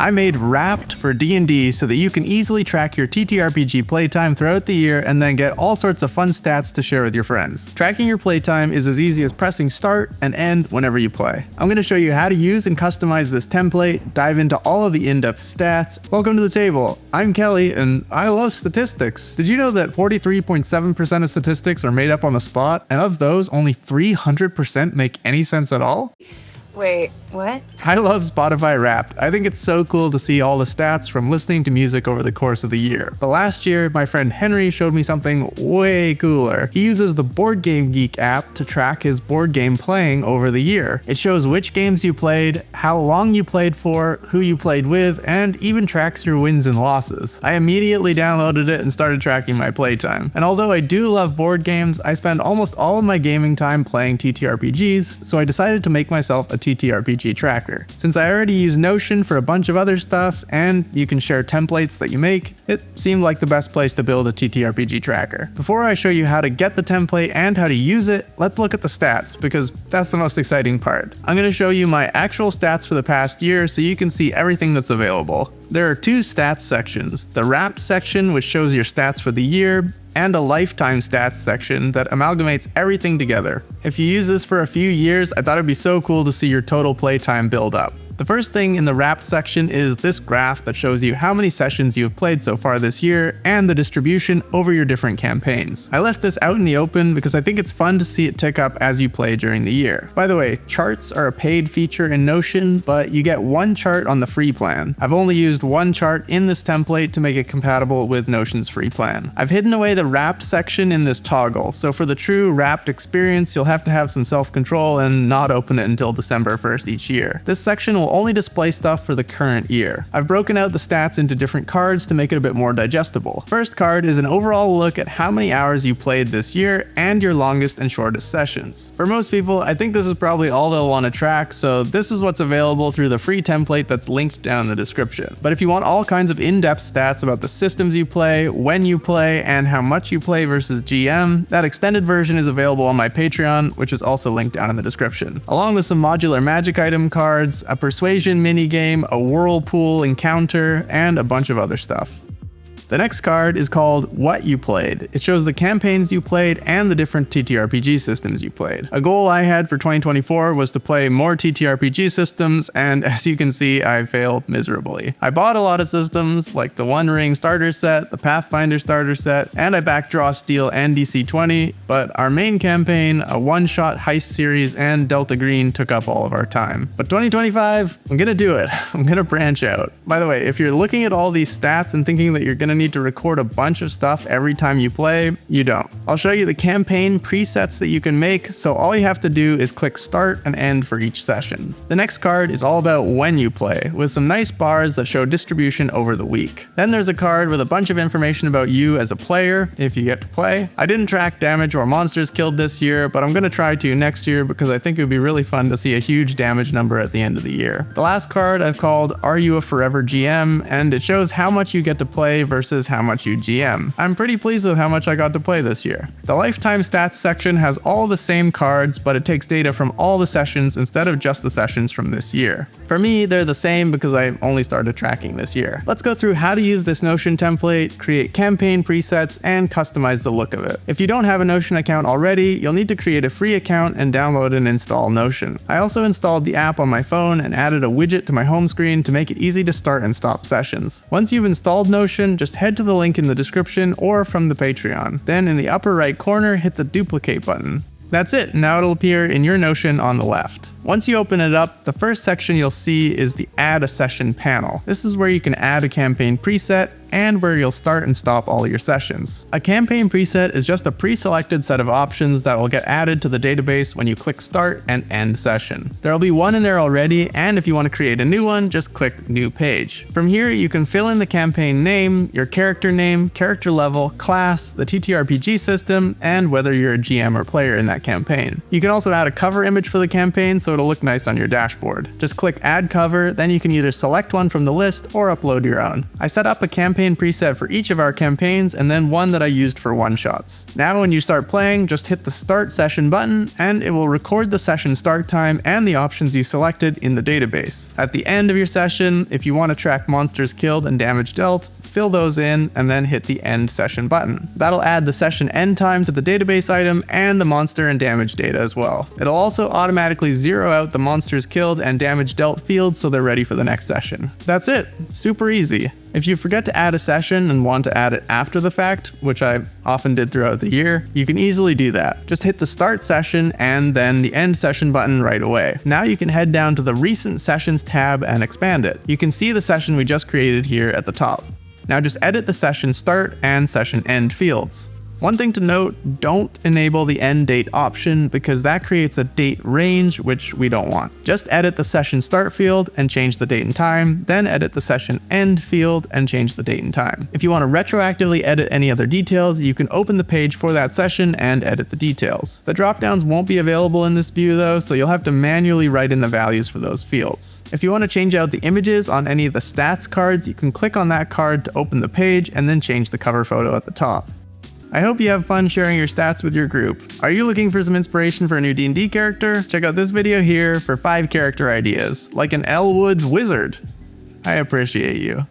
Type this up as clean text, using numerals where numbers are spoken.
I made Wrapped for D&D so that you can easily track your TTRPG playtime throughout the year and then get all sorts of fun stats to share with your friends. Tracking your playtime is as easy as pressing start and end whenever you play. I'm going to show you how to use and customize this template, dive into all of the in-depth stats. Welcome to the table. I'm Kelly and I love statistics. Did you know that 43.7% of statistics are made up on the spot, and of those only 300% make any sense at all? Wait, what? I love Spotify Wrapped. I think it's so cool to see all the stats from listening to music over the course of the year. But last year, my friend Henry showed me something way cooler. He uses the Board Game Geek app to track his board game playing over the year. It shows which games you played, how long you played for, who you played with, and even tracks your wins and losses. I immediately downloaded it and started tracking my playtime. And although I do love board games, I spend almost all of my gaming time playing TTRPGs, so I decided to make myself a TTRPG tracker. Since I already use Notion for a bunch of other stuff, and you can share templates that you make, it seemed like the best place to build a TTRPG tracker. Before I show you how to get the template and how to use it, let's look at the stats, because that's the most exciting part. I'm going to show you my actual stats for the past year so you can see everything that's available. There are two stats sections, the Wrapped section, which shows your stats for the year, and a lifetime stats section that amalgamates everything together. If you use this for a few years, I thought it'd be so cool to see your total playtime build up. The first thing in the Wrapped section is this graph that shows you how many sessions you've played so far this year and the distribution over your different campaigns. I left this out in the open because I think it's fun to see it tick up as you play during the year. By the way, charts are a paid feature in Notion, but you get one chart on the free plan. I've only used one chart in this template to make it compatible with Notion's free plan. I've hidden away the Wrapped section in this toggle, so for the true Wrapped experience, you'll have to have some self-control and not open it until December 1st each year. This section will only display stuff for the current year. I've broken out the stats into different cards to make it a bit more digestible. First card is an overall look at how many hours you played this year and your longest and shortest sessions. For most people, I think this is probably all they'll want to track, so this is what's available through the free template that's linked down in the description. But if you want all kinds of in-depth stats about the systems you play, when you play, and how much you play versus GM, that extended version is available on my Patreon, which is also linked down in the description. Along with some modular magic item cards, a persuasion minigame, a whirlpool encounter, and a bunch of other stuff. The next card is called What You Played. It shows the campaigns you played and the different TTRPG systems you played. A goal I had for 2024 was to play more TTRPG systems, and as you can see, I failed miserably. I bought a lot of systems, like the One Ring starter set, the Pathfinder starter set, and I backed Draw Steel and DC-20, but our main campaign, a one-shot heist series, and Delta Green took up all of our time. But 2025, I'm gonna do it. I'm gonna branch out. By the way, if you're looking at all these stats and thinking that you're gonna need to record a bunch of stuff every time you play, you don't. I'll show you the campaign presets that you can make, so all you have to do is click start and end for each session. The next card is all about when you play, with some nice bars that show distribution over the week. Then there's a card with a bunch of information about you as a player, if you get to play. I didn't track damage or monsters killed this year, but I'm gonna try to next year because I think it would be really fun to see a huge damage number at the end of the year. The last card I've called Are You a Forever GM, and it shows how much you get to play versus how much you GM. I'm pretty pleased with how much I got to play this year. The lifetime stats section has all the same cards, but it takes data from all the sessions instead of just the sessions from this year. For me, they're the same because I only started tracking this year. Let's go through how to use this Notion template, create campaign presets, and customize the look of it. If you don't have a Notion account already, you'll need to create a free account and download and install Notion. I also installed the app on my phone and added a widget to my home screen to make it easy to start and stop sessions. Once you've installed Notion, just head to the link in the description or from the Patreon. Then in the upper right corner, hit the duplicate button. That's it, now it'll appear in your Notion on the left. Once you open it up, the first section you'll see is the Add a Session panel. This is where you can add a campaign preset and where you'll start and stop all your sessions. A campaign preset is just a pre-selected set of options that will get added to the database when you click Start and End Session. There'll be one in there already, and if you want to create a new one, just click New Page. From here, you can fill in the campaign name, your character name, character level, class, the TTRPG system, and whether you're a GM or player in that that campaign. You can also add a cover image for the campaign so it'll look nice on your dashboard. Just click add cover, then you can either select one from the list or upload your own. I set up a campaign preset for each of our campaigns and then one that I used for one-shots. Now when you start playing, just hit the start session button and it will record the session start time and the options you selected in the database. At the end of your session, if you want to track monsters killed and damage dealt, fill those in and then hit the end session button. That'll add the session end time to the database item and the monster and damage data as well. It'll also automatically zero out the monsters killed and damage dealt fields so they're ready for the next session. That's it. Super easy. If you forget to add a session and want to add it after the fact, which I often did throughout the year, you can easily do that. Just hit the start session and then the end session button right away. Now you can head down to the recent sessions tab and expand it. You can see the session we just created here at the top. Now just edit the session start and session end fields. One thing to note, don't enable the end date option because that creates a date range, which we don't want. Just edit the session start field and change the date and time, then edit the session end field and change the date and time. If you want to retroactively edit any other details, you can open the page for that session and edit the details. The dropdowns won't be available in this view though, so you'll have to manually write in the values for those fields. If you want to change out the images on any of the stats cards, you can click on that card to open the page and then change the cover photo at the top. I hope you have fun sharing your stats with your group. Are you looking for some inspiration for a new D&D character? Check out this video here for 5 character ideas, like an Elwood's wizard. I appreciate you.